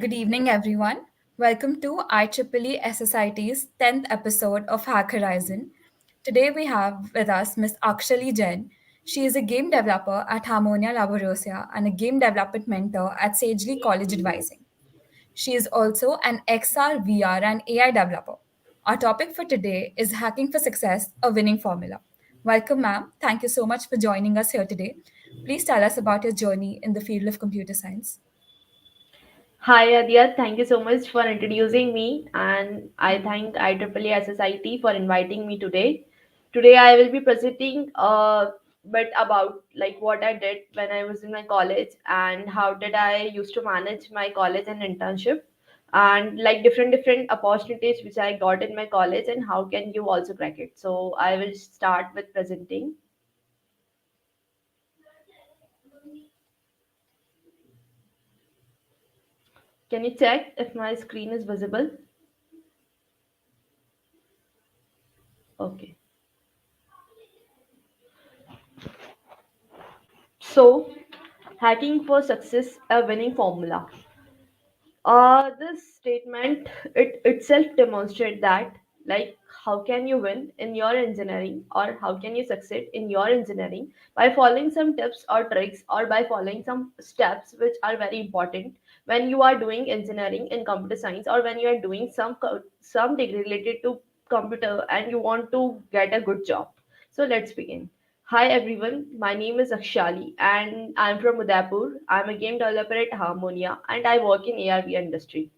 Good evening, everyone. Welcome to IEEE-SSIT's 10th episode of Hack Horizon. Today we have with us Miss Akshali Jain. She is a game developer at Harmonia Laboriosa and a game development mentor at Sagely College Advising. She is also an XR, VR, and AI developer. Our topic for today is Hacking for Success, a winning formula. Welcome, ma'am. Thank you so much for joining us here today. Please tell us about your journey in the field of computer science. Hi Adya, thank you so much for introducing me, and I thank IEEE Society for inviting me today. Today I will be presenting a bit about like what I did when I was in my college and how did I used to manage my college and internship and like different opportunities which I got in my college and how can you also crack it. So I will start with presenting. Can you check if my screen is visible? Okay. So hacking for success, a winning formula. This statement it itself demonstrates that like how can you win in your engineering or how can you succeed in your engineering by following some tips or tricks or by following some steps which are very important when you are doing engineering in computer science or when you are doing some degree related to computer and you want to get a good job. So let's begin. Hi everyone, my name is Akshali and I'm from Udaipur. I'm a game developer at Harmonia and I work in AR/VR industry.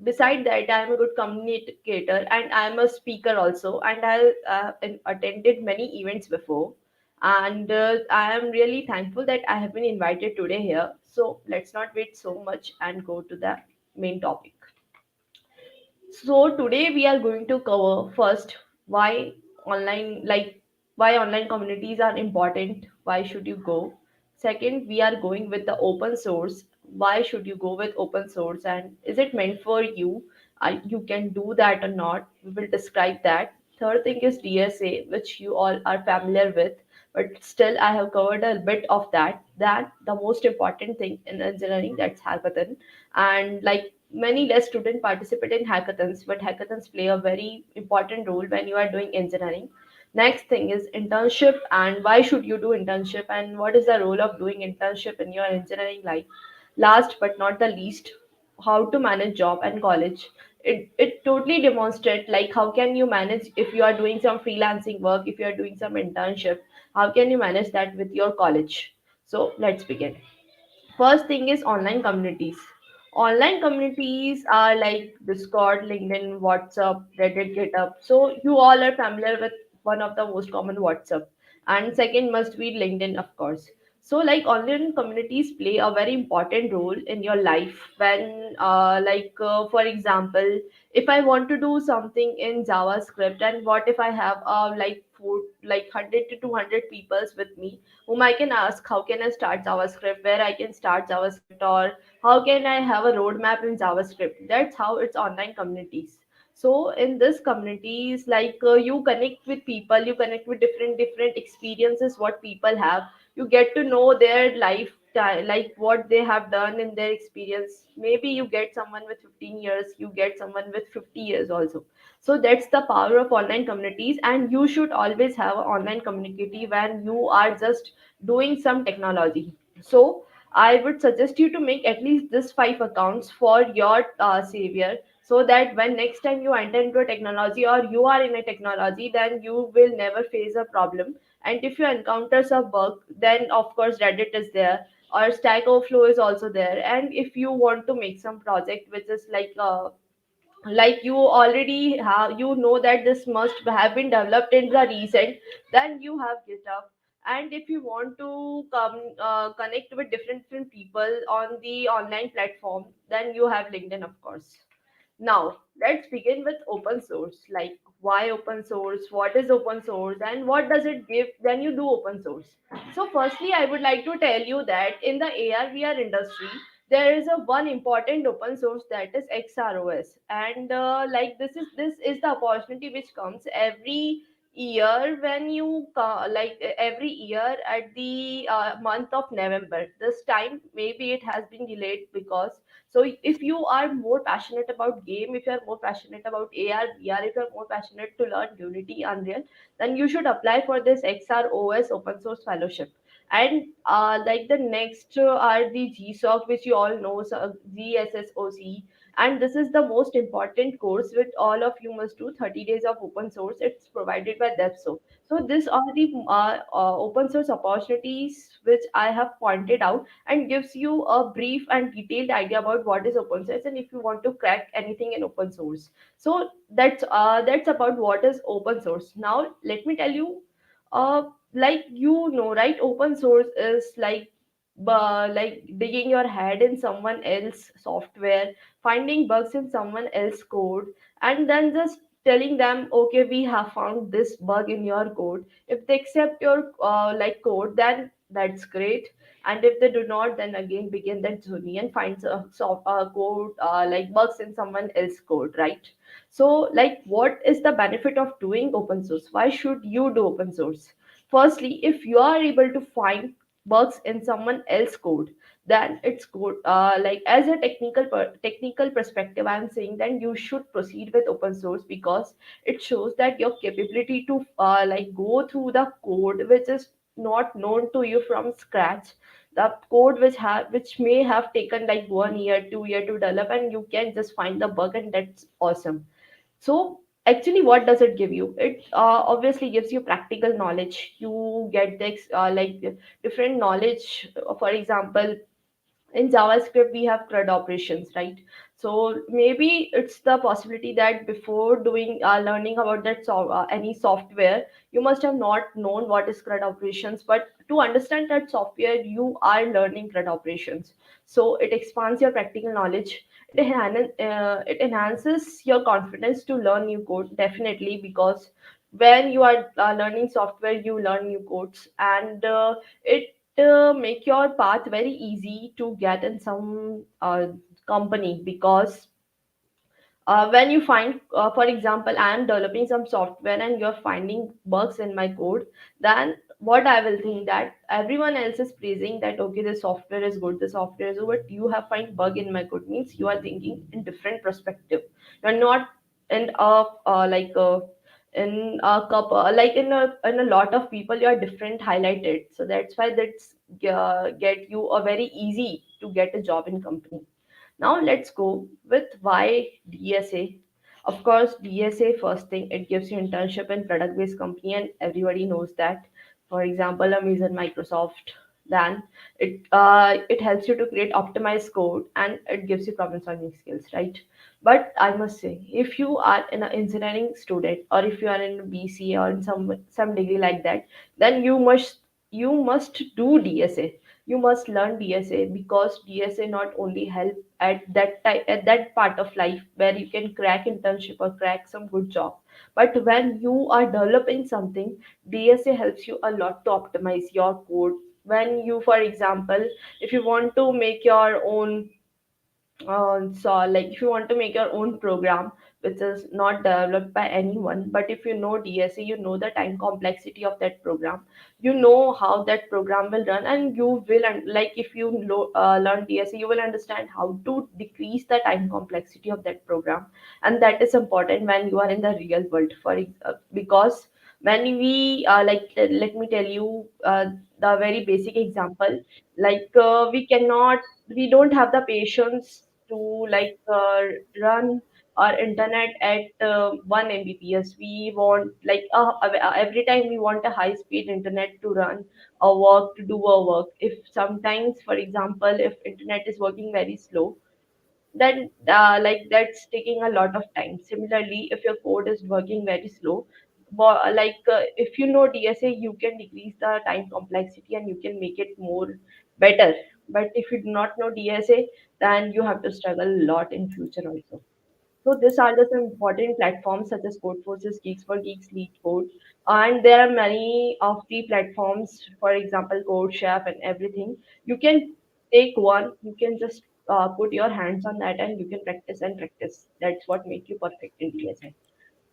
Beside that, I'm a good communicator and I'm a speaker also and I attended many events before. And I am really thankful that I have been invited today here. So let's not wait so much and go to the main topic. So today we are going to cover first why online communities are important. Why should you go? Second, we are going with the open source. Why should you go with open source and is it meant for you? You can do that or not. We will describe that. Third thing is DSA, which you all are familiar with, but still I have covered a bit of that. That the most important thing in engineering that's hackathon and like many less students participate in hackathons but hackathons play a very important role when you are doing engineering. Next thing is internship and why should you do internship and what is the role of doing internship in your engineering life. Last but not the least, how to manage job and college. It totally demonstrates like how can you manage if you are doing some freelancing work, if you are doing some internship, how can you manage that with your college. So let's begin. First thing is online communities. Online communities are like Discord, LinkedIn, WhatsApp, Reddit, GitHub. So you all are familiar with one of the most common WhatsApp. And second must be LinkedIn, of course. So like online communities play a very important role in your life when for example, if I want to do something in JavaScript and what if I have like 100 to 200 peoples with me whom I can ask how can I start JavaScript, where I can start JavaScript, or how can I have a roadmap in JavaScript. That's how it's online communities. So in this communities, you connect with people, you connect with different experiences what people have. You get to know their life, like what they have done in their experience. Maybe you get someone with 15 years, you get someone with 50 years also. So that's the power of online communities, and you should always have an online community when you are just doing some technology. So I would suggest you to make at least this 5 accounts for your savior, so that when next time you enter into a technology or you are in a technology, then you will never face a problem. And if you encounter some bug, then of course Reddit is there or Stack Overflow is also there. And if you want to make some project which is like you already have, you know that this must have been developed in the recent, then you have GitHub. And if you want to connect with different people on the online platform, then you have LinkedIn, of course. Now, let's begin with open source. Like, why open source? What is open source? And what does it give when you do open source? So, firstly, I would like to tell you that in the AR/VR industry, there is a one important open source that is XROS, and this is the opportunity which comes every year when you every year at the month of November. This time maybe it has been delayed because, so if you are more passionate about game, if you are more passionate about AR VR, if you are more passionate to learn Unity, Unreal, then you should apply for this XROS open source fellowship. And like the next are the GSOC, which you all know, so GSSOC. And this is the most important course which all of you must do, 30 days of open source. It's provided by DevSo. So these are the open source opportunities which I have pointed out, and gives you a brief and detailed idea about what is open source and if you want to crack anything in open source. So that's about what is open source. Now let me tell you, uh, like, you know, right, open source is like digging your head in someone else software, finding bugs in someone else code, and then just telling them, okay, we have found this bug in your code. If they accept your code, then that's great. And if they do not, then again begin that journey and find code like bugs in someone else code, right? So, like, what is the benefit of doing open source? Why should you do open source? Firstly, if you are able to find bugs in someone else code, then it's good. Like, as a technical perspective, I'm saying that you should proceed with open source, because it shows that your capability to go through the code which is not known to you from scratch, the code which may have taken like 1 year 2 year to develop, and you can just find the bug, and that's awesome. So actually, what does it give you? It obviously gives you practical knowledge. You get this different knowledge. For example, in JavaScript we have CRUD operations, right? So maybe it's the possibility that before doing learning about any software, you must have not known what is CRUD operations, but to understand that software you are learning CRUD operations. So it expands your practical knowledge. It enhances your confidence to learn new code, definitely, because when you are learning software, you learn new codes, and it make your path very easy to get in some company. Because when you find, for example, I am developing some software and you're finding bugs in my code, then what I will think, that everyone else is praising that, okay, the software is good, the software is good, but you have find bug in my code, means you are thinking in different perspective. You're not in a in a couple, like in a lot of people, you are different highlighted. So that's why that's get you a very easy to get a job in company. Now let's go with why DSA. Of course, DSA, first thing, it gives you internship in product-based company, and everybody knows that. For example, Amazon, Microsoft. Then it helps you to create optimized code, and it gives you problem-solving skills, right? But I must say, if you are an engineering student, or if you are in BCA or in some degree like that, then you must do DSA. You must learn DSA, because DSA not only help at at that part of life where you can crack internship or crack some good job, but when you are developing something, DSA helps you a lot to optimize your code. When you, for example, if you want to make your own so like if you want to make your own program which is not developed by anyone, but if you know DSA, you know the time complexity of that program, you know how that program will run, and you will like if you learn DSA, you will understand how to decrease the time complexity of that program. And that is important when you are in the real world, because when we let me tell you the very basic example. We don't have the patience to run our internet at 1 mbps. We want every time we want a high speed internet to run a work, to do a work. If sometimes, for example, if internet is working very slow, then that's taking a lot of time. Similarly, if your code is working very slow, if you know DSA, you can decrease the time complexity and you can make it more better. But if you do not know DSA, then you have to struggle a lot in future also. So these are the some important platforms such as Codeforces, Geeks for Geeks, Lead Code, and there are many of the platforms. For example, Code Chef and everything. You can take one. You can just put your hands on that, and you can practice and practice. That's what make you perfect in DSA.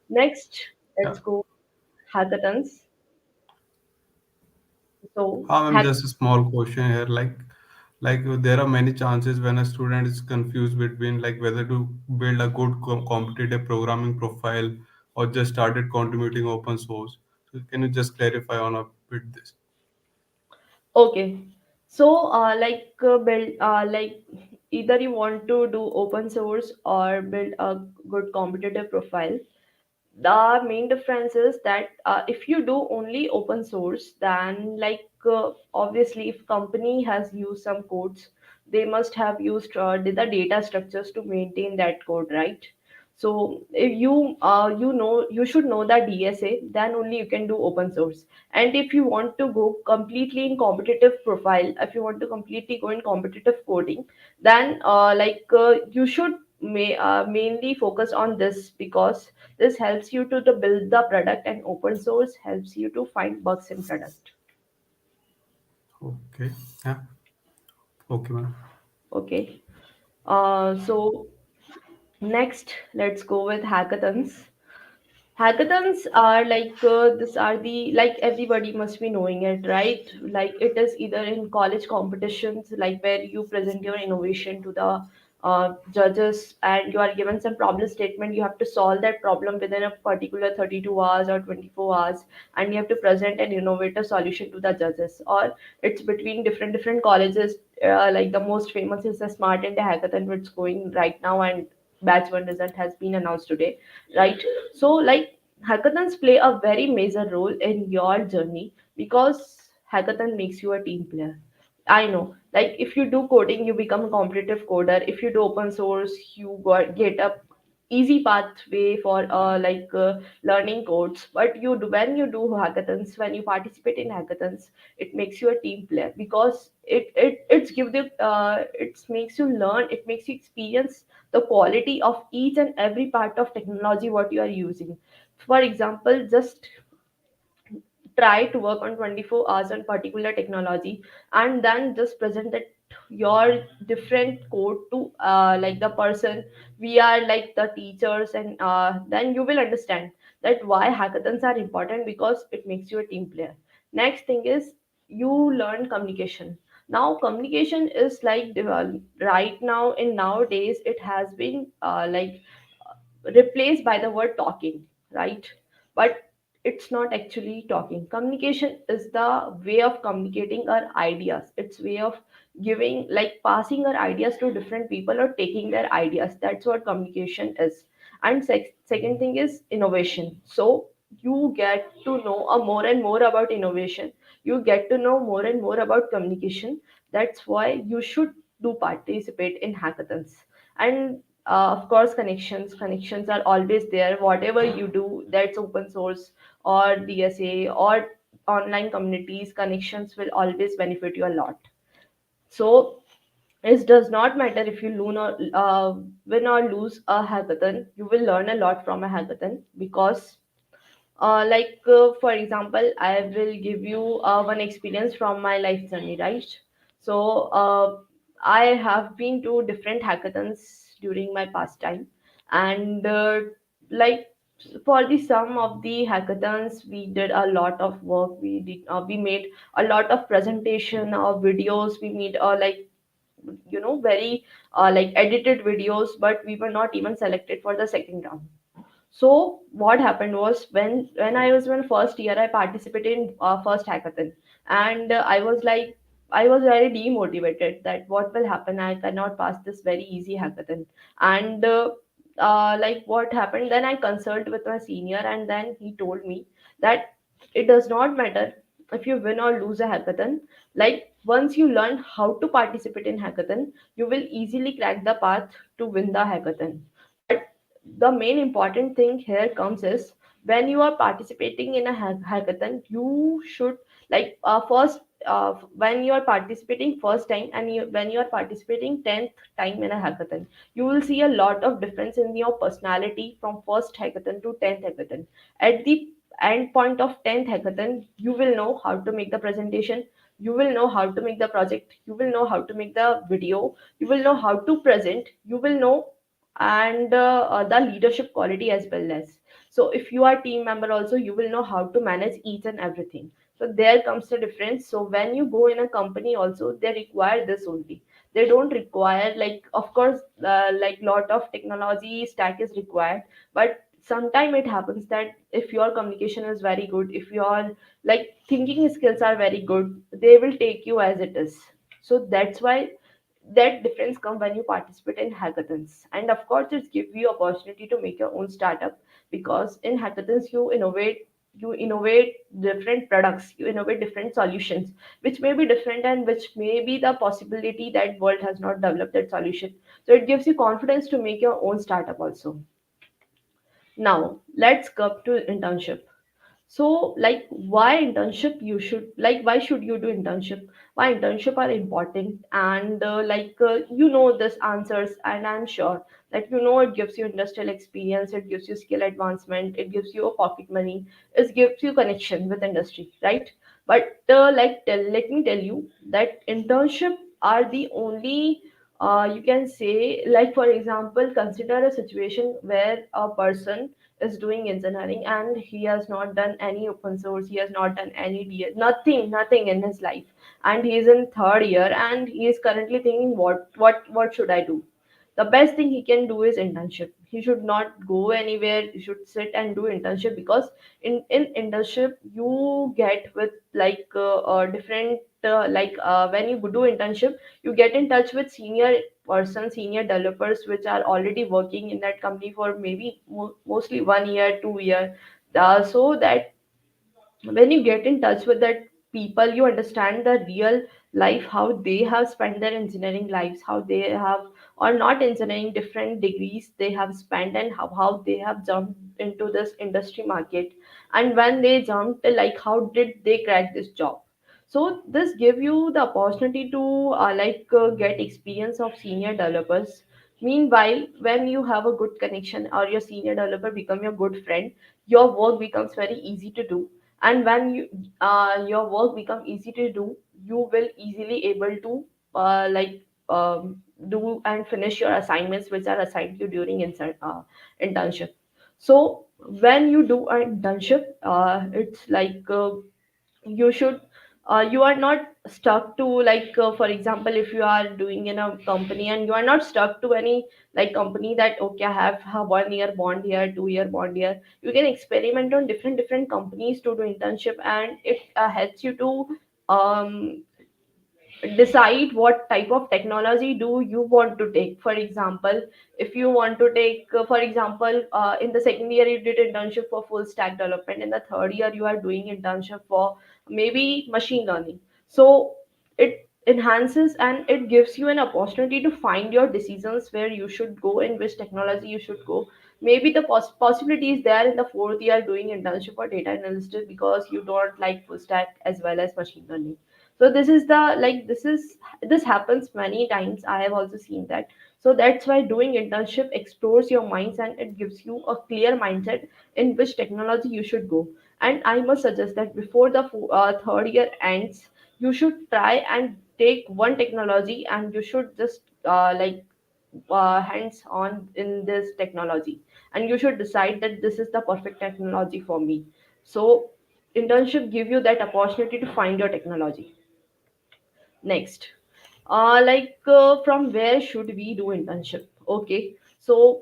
Next, let's Yeah. go. hackathons. So, Just a small question here. There are many chances when a student is confused between like whether to build a good competitive programming profile or just started contributing open source. So can you just clarify on a bit this? okay. So, build either you want to do open source or build a good competitive profile. The main difference is that if you do only open source, then obviously if company has used some codes, they must have used the data structures to maintain that code, right? So if you should know that DSA, then only you can do open source. And if you want to go completely in competitive profile, if you want to completely go in competitive coding, then you should mainly focus on this, because this helps you to build the product, and open source helps you to find bugs in product. Okay. Yeah. Okay, man. Okay. So next, let's go with hackathons. Hackathons are this are the like everybody must be knowing it, right? Like it is either in college competitions, like where you present your innovation to the judges, and you are given some problem statement. You have to solve that problem within a particular 32 hours or 24 hours, and you have to present an innovative solution to the judges. Or it's between different colleges. Like the most famous is the Smart India Hackathon, which is going right now, and batch one result has been announced today, right? So hackathons play a very major role in your journey, because hackathon makes you a team player. I know, like if you do coding, you become a competitive coder. If you do open source, you get a easy pathway for learning codes. But when you do hackathons, when you participate in hackathons, it makes you a team player, because it makes you learn, it makes you experience the quality of each and every part of technology what you are using. For example, just try to work on 24 hours on particular technology, and then just present it your different code to the person. We are like the teachers, and then you will understand that why hackathons are important, because it makes you a team player. Next thing is, you learn communication. Now communication is right now, in nowadays it has been replaced by the word talking, right? But it's not actually talking. Communication is the way of communicating our ideas. It's way of giving, like passing our ideas to different people or taking their ideas. That's what communication is. And second thing is innovation. So you get to know more and more about innovation. You get to know more and more about communication. That's why you should do participate in hackathons. And of course, connections are always there. Whatever you do, that's open source or DSA or online communities, connections will always benefit you a lot. So it does not matter if you win or lose a hackathon. You will learn a lot from a hackathon, because for example, I will give you one experience from my life journey, right? So I have been to different hackathons during my past time. And like for the sum of the hackathons, we did a lot of work. We made a lot of presentation of videos. We made very edited videos, but we were not even selected for the second round. So what happened was, when I was in first year, I participated in first hackathon, and I was very demotivated that what will happen. I cannot pass this very easy hackathon. And what happened then? I consulted with my senior, and then he told me that it does not matter if you win or lose a hackathon. Like once you learn how to participate in hackathon, you will easily crack the path to win the hackathon. But the main important thing here comes is, when you are participating in a hackathon, you should first when you are participating first time, and when you are participating 10th time in a hackathon, you will see a lot of difference in your personality from first hackathon to 10th hackathon. At the end point of 10th hackathon, you will know how to make the presentation, you will know how to make the project, you will know how to make the video, you will know how to present, you will know, and the leadership quality as well as. So if you are team member also, you will know how to manage each and everything. So there comes the difference. So when you go in a company also, they require this only. They don't require, like, of course, like lot of technology stack is required, but sometime it happens that if your communication is very good, if your like thinking skills are very good, they will take you as it is. So that's why that difference come when you participate in hackathons. And of course it gives you opportunity to make your own startup, because in hackathons you innovate different products, you innovate different solutions which may be different and which may be the possibility that world has not developed that solution. So it gives you confidence to make your own startup also. Now let's come to internship. So like why internship you should, like why should you do internship, why internship are important, and you know this answers, and I'm sure that you know it gives you industrial experience, it gives you skill advancement, it gives you a pocket money, it gives you connection with industry, right? But let me tell you that internship are the only you can say, like for example, consider a situation where a person is doing engineering and he has not done any open source, he has not done any DS, nothing in his life, and he is in third year and he is currently thinking what should I do. The best thing he can do is internship. He should not go anywhere, he should sit and do internship, because in internship you get with different when you do internship, you get in touch with senior developers which are already working in that company for maybe mostly 1 year 2 year, so that when you get in touch with that people, you understand the real life, how they have spent their engineering lives, how they have, or not engineering, different degrees they have spent, and how they have jumped into this industry market, and when they jumped, like how did they crack this job. So this give you the opportunity to get experience of senior developers. Meanwhile, when you have a good connection or your senior developer become your good friend, your work becomes very easy to do. And when your work become easy to do, you will easily able to uh, like do and finish your assignments which are assigned to you during internship. So when you do an internship, it's you should you are not stuck to for example, if you are doing in a company and you are not stuck to any company that okay, I have a 1 year bond here, 2 year bond here. You can experiment on different companies to do internship, and it helps you to um, decide what type of technology do you want to take. For example, if you want to take for example, in the second year you did internship for full stack development, in the third year you are doing internship for maybe machine learning. So it enhances and it gives you an opportunity to find your decisions where you should go and which technology you should go. Maybe the possibility is there in the fourth year doing internship for data analyst because you don't like full stack as well as machine learning. So this is the this happens many times, I have also seen that. So that's why doing internship explores your minds and it gives you a clear mindset in which technology you should go. And I must suggest that before the third year ends, you should try and take one technology and you should just hands on in this technology, and you should decide that this is the perfect technology for me. So internship give you that opportunity to find your technology. Next, from where should we do internship? Okay, so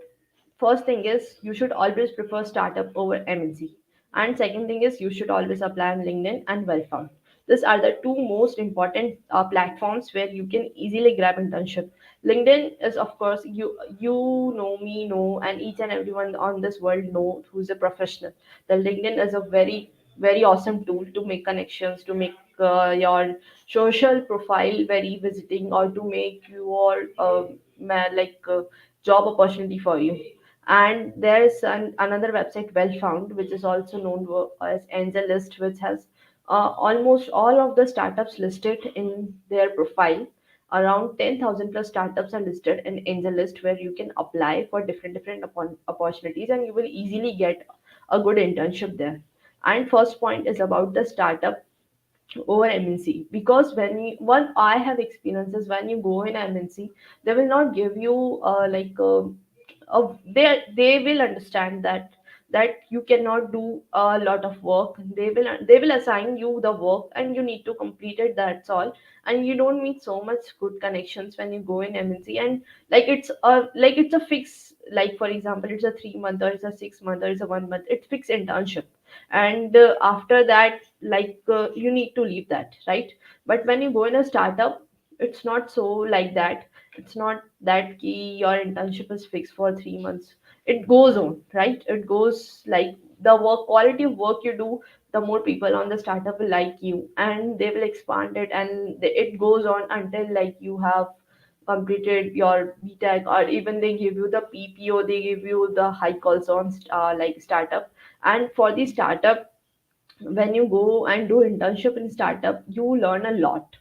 first thing is you should always prefer startup over MNC, and second thing is you should always apply on LinkedIn and Wellfound. These are the two most important platforms where you can easily grab internship. LinkedIn is, of course, you know me know, and each and everyone on this world know who's a professional. The LinkedIn is a very awesome tool to make connections, to make your social profile very visiting, or to make your job opportunity for you. And there's another website, Well Found, which is also known as Angel List, which has almost all of the startups listed in their profile. Around 10,000 plus startups are listed in Angel List, where you can apply for different opportunities, and you will easily get a good internship there. And first point is about the startup over MNC, because when you, what I have experiences, when you go in MNC, they will not give you they will understand that that you cannot do a lot of work. They will assign you the work and you need to complete it, that's all. And you don't meet so much good connections when you go in MNC. And it's a fix, like for example it's a 3 month or it's a 6 month or it's a 1 month, it's fixed internship. And after that, you need to leave that, right? But when you go in a startup, it's not so like that. It's not that key your internship is fixed for 3 months. It goes on, right? It goes like the work quality of work you do, the more people on the startup will like you and they will expand it, and it goes on until like you have completed your BTech, or even they give you the PPO, they give you the hike also on startup. And for the startup, when you go and do internship in startup, you learn a lot.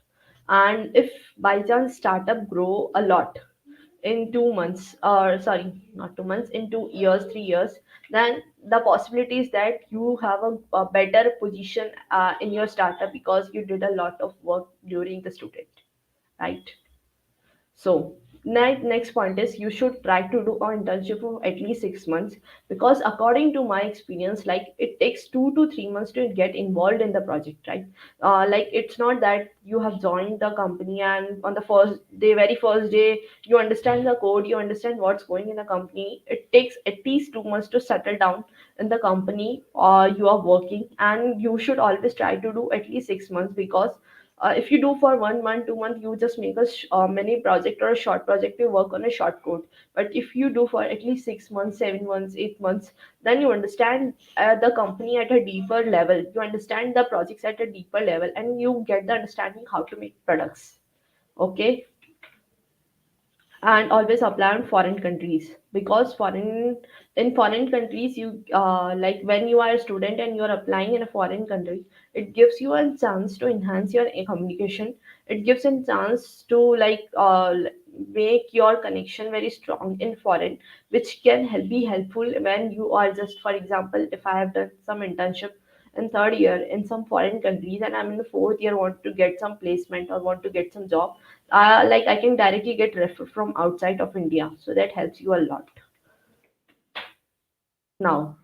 And if by chance startup grow a lot in 2 months, or sorry, not 2 months, in 2 years, 3 years, then the possibility is that you have a better position in your startup because you did a lot of work during the student, right? So next point is you should try to do an internship for at least 6 months, because according to my experience, like it takes 2 to 3 months to get involved in the project, right? Like it's not that you have joined the company and on the very first day, you understand the code, you understand what's going in the company. It takes at least 2 months to settle down in the company you are working, and you should always try to do at least 6 months, because if you do for 1 month 2 months, you just make a mini project or a short project, you work on a short code. But if you do for at least 6 months, 7 months, 8 months, then you understand the company at a deeper level, you understand the projects at a deeper level, and you get the understanding how to make products. Okay. And always apply in foreign countries, because foreign countries, you like when you are a student and you are applying in a foreign country, it gives you a chance to enhance your communication. It gives a chance to make your connection very strong in foreign, which can be helpful when you are just, for example, if I have done some internship in third year in some foreign countries and I'm in the fourth year, want to get some placement or want to get some job, like I can directly get referred from outside of India. So that helps you a lot. Now,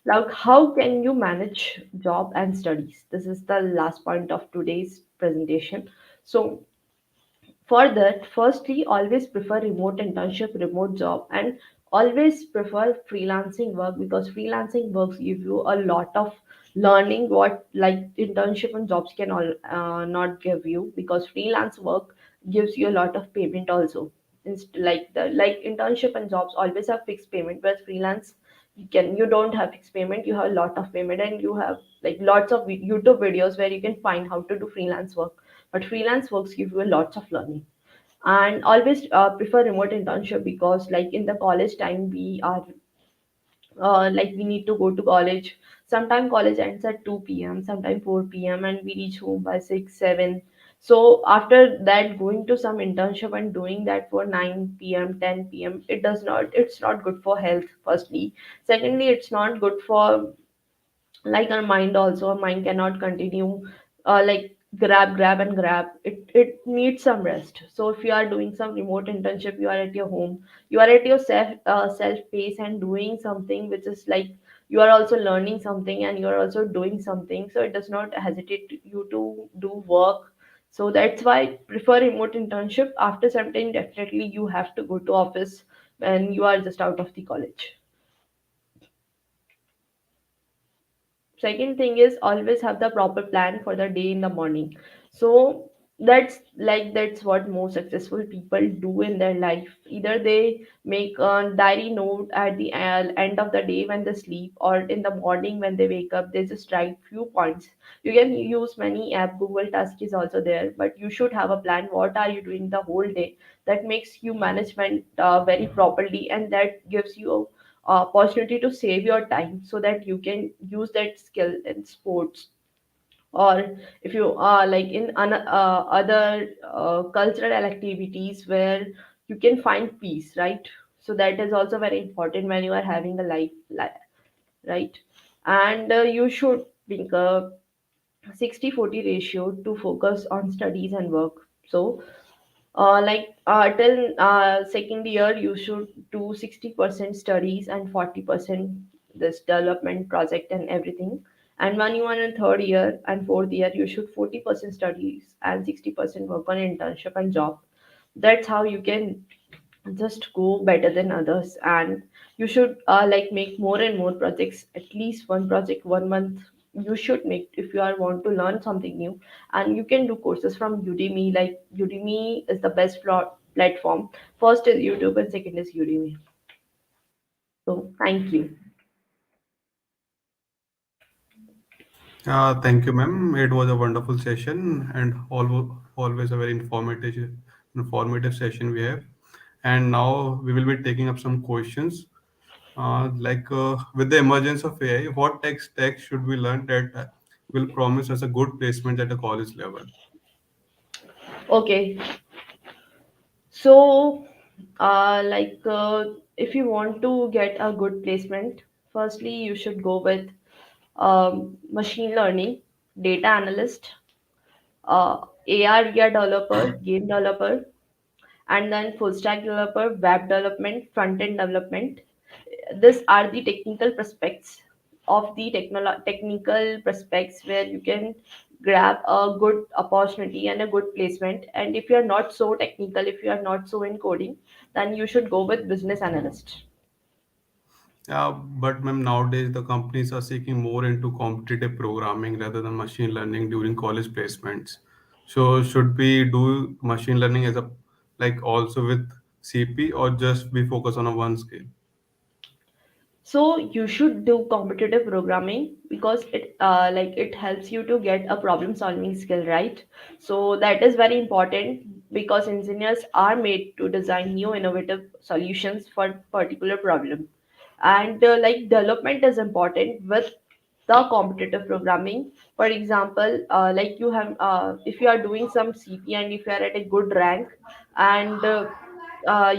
like how can you manage job and studies? This is the last point of today's presentation. So for that, firstly, always prefer remote internship, remote job, and always prefer freelancing work, because freelancing works give you a lot of learning what like internship and jobs can all not give you, because freelance work gives you a lot of payment also. Like internship and jobs always have fixed payment, whereas freelance you don't have fixed payment, you have a lot of payment, and you have like lots of YouTube videos where you can find how to do freelance work. But freelance works give you a lots of learning. And always prefer remote internship, because like in the college time we are like we need to go to college. Sometime college ends at 2 p.m., sometime 4 p.m., and we reach home by 6 7. So after that, going to some internship and doing that for 9 p.m., 10 p.m., it's not good for health, firstly. Secondly, it's not good for like our mind also. Our mind cannot continue like grab and grab. It needs some rest. So if you are doing some remote internship, you are at your home, you are at your self pace and doing something which is like you are also learning something and you are also doing something, so it does not hesitate you to do work. So that's why prefer remote internship. After some time, definitely you have to go to office when you are just out of the college. Second thing is always have the proper plan for the day in the morning. So that's what most successful people do in their life. Either they make a diary note at the end of the day when they sleep, or in the morning when they wake up, they just write few points. You can use many app, Google Task is also there, but you should have a plan. What are you doing the whole day? That makes you management very properly, and that gives you opportunity to save your time so that you can use that skill in sports, or if you are like in other cultural activities where you can find peace, right? So that is also very important when you are having a right? And you should think a 60/40 ratio to focus on studies and work. So till second year you should do 60% studies and 40% this development project and everything. And when you are in third year and fourth year, you should 40% studies and 60% work on internship and job. That's how you can just go better than others. And you should like make more and more projects, at least one project 1 month you should make if you are want to learn something new. And you can do courses from Udemy. Like Udemy is the best platform. First is YouTube and second is Udemy. So thank you. Thank you, ma'am. It was a wonderful session and always a very informative session we have. And now we will be taking up some questions. With the emergence of AI, what tech stack should we learn that will promise us a good placement at a college level? Okay, so if you want to get a good placement, firstly you should go with machine learning, data analyst, AR VR developer, game developer, and then full stack developer, web development, front end development. These are the technical prospects of the technical prospects where you can grab a good opportunity and a good placement. And if you are not so technical, if you are not so in coding, then you should go with business analyst. But ma'am, nowadays the companies are seeking more into competitive programming rather than machine learning during college placements. So should we do machine learning as a like also with CP or just be focused on a one skill? So you should do competitive programming because it helps you to get a problem solving skill, right? So that is very important because engineers are made to design new innovative solutions for particular problem. And like development is important with the competitive programming. For example, like you have if you are doing some CP and if you are at a good rank, and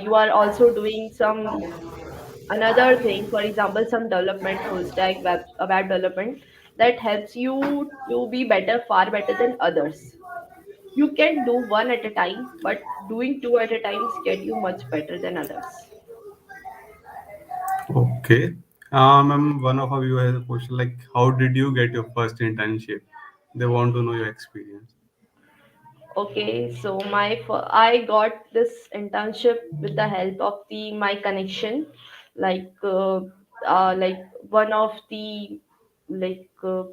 you are also doing some another thing, for example some development, full stack web development, that helps you to be better, far better than others. You can do one at a time, but doing two at a time get you much better than others. Okay. Ma'am, one of our viewers has a question like, how did you get your first internship? They want to know your experience. Okay, so I got this internship with the help of the my connection, like like one of the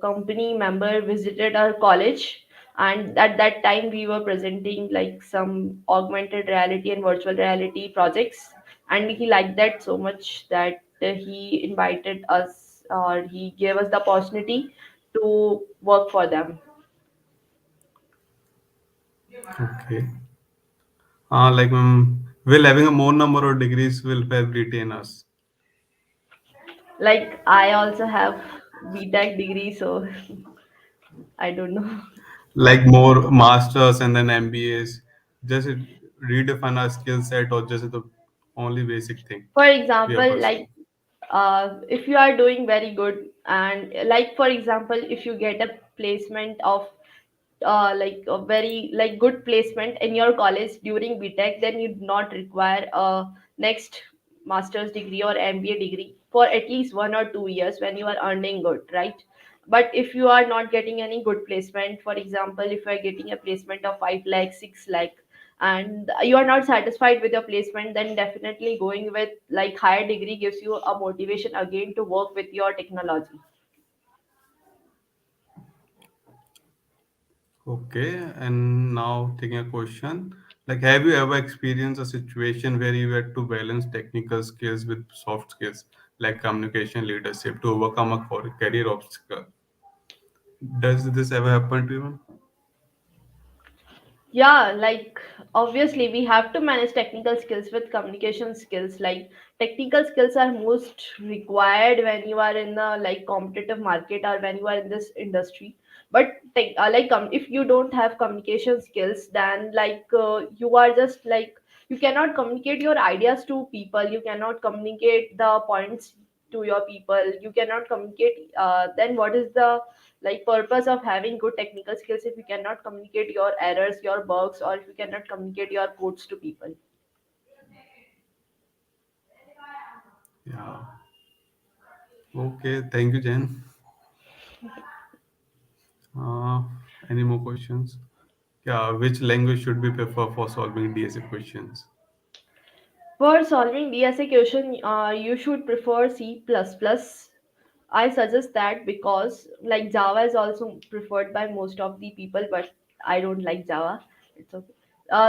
company member visited our college, and at that time we were presenting like some augmented reality and virtual reality projects, and he liked that so much that he invited us, or he gave us the opportunity to work for them. Okay. Will having a more number of degrees will help retain us? Like I also have BTech degree, so I don't know. Like more masters and then MBAs, just redefine our skill set or just the only basic thing For we are example, like pursuing. if you are doing very good, and like for example, if you get a placement of like a very like good placement in your college during BTech, then you do not require a next master's degree or MBA degree for at least 1 or 2 years when you are earning good, right? But if you are not getting any good placement, for example, if you are getting a placement of 5 lakh, 6 lakh, and you are not satisfied with your placement, then definitely going with like higher degree gives you a motivation again to work with your technology. Okay, and now taking a question. Like, have you ever experienced a situation where you had to balance technical skills with soft skills, like communication, leadership, to overcome a career obstacle? Does this ever happen to you? Yeah, like obviously we have to manage technical skills with communication skills. Like technical skills are most required when you are in the like competitive market or when you are in this industry. But if you don't have communication skills, then you are just like you cannot communicate your ideas to people, you cannot communicate the points to your people, you cannot communicate, then what is the like purpose of having good technical skills if you cannot communicate your errors, your bugs, or if you cannot communicate your codes to people? Yeah. Okay, thank you, Jen. Uh, any more questions? Yeah, which language should we prefer for solving DSA questions? For solving DSA question, you should prefer C++. I suggest that because like Java is also preferred by most of the people, but I don't like Java. It's okay.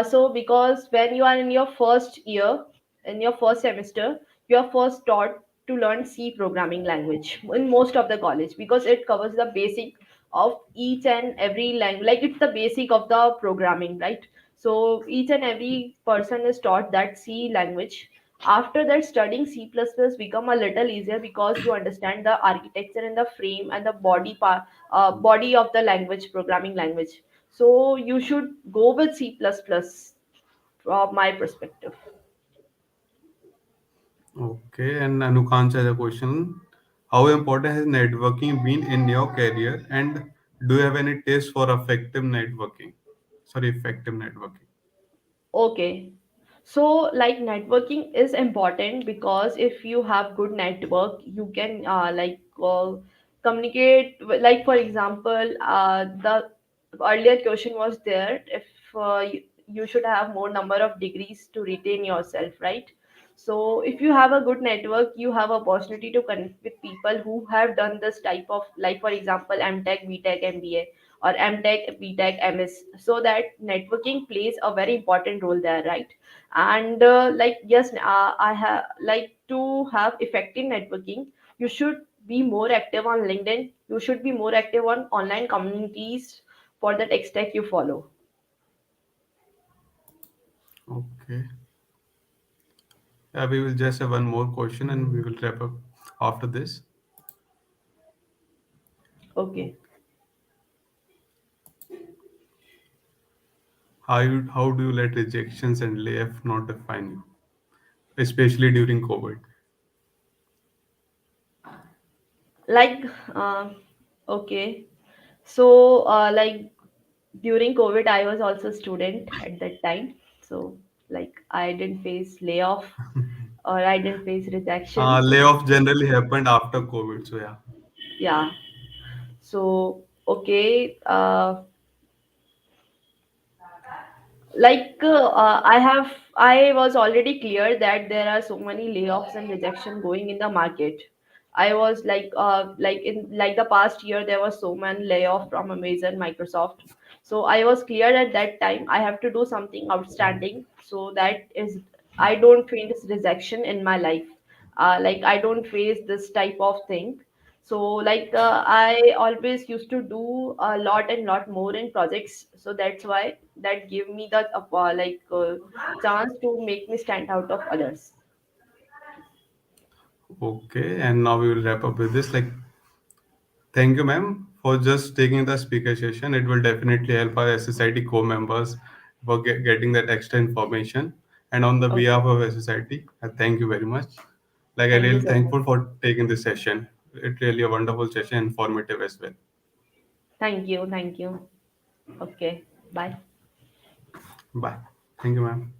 So because when you are in your first year, in your first semester, you are first taught to learn C programming language in most of the college because it covers the basic of each and every language. Like it's the basic of the programming, right? So each and every person is taught that C language. After that, studying C++ become a little easier because you understand the architecture and the frame and the body of the language, programming language. So you should go with C++ from my perspective. Okay, and Anukant has a question. How important has networking been in your career, and do you have any tips for effective networking? Sorry, effective networking. Okay. So like networking is important because if you have good network, you can communicate like for example, the earlier question was there if you should have more number of degrees to retain yourself, right? So if you have a good network, you have opportunity to connect with people who have done this type of, like for example, MTech, BTech, MBA, or MTech, BTech, MS. So that networking plays a very important role there, right? And like yes, I have like to have effective networking. You should be more active on LinkedIn. You should be more active on online communities for the tech stack you follow. Okay. We will just have one more question and we will wrap up after this. Okay. How do you let rejections and layoff not define you, especially during COVID? Like uh, okay. So like during COVID, I was also a student at that time. So like I didn't face layoff or I didn't face rejection. Layoff generally happened after COVID, so yeah. Yeah. So okay. I was already clear that there are so many layoffs and rejection going in the market. I was like in like the past year there was so many layoff from Amazon, Microsoft. So I was clear at that time I have to do something outstanding so that is I don't face rejection in my life. Like I don't face this type of thing. So like I always used to do a lot and lot more in projects, so that's why that gave me the chance to make me stand out of others. Okay, and now we will wrap up with this. Like, thank you, ma'am, for just taking the speaker session. It will definitely help our SSIT co-members for getting that extra information. And on the Okay, behalf of SSIT, I thank you very much. Like, I thank you really so much. thankful for taking this session. It really a wonderful session, informative as well. Thank you, thank you. Okay, bye. Bye. Thank you, ma'am.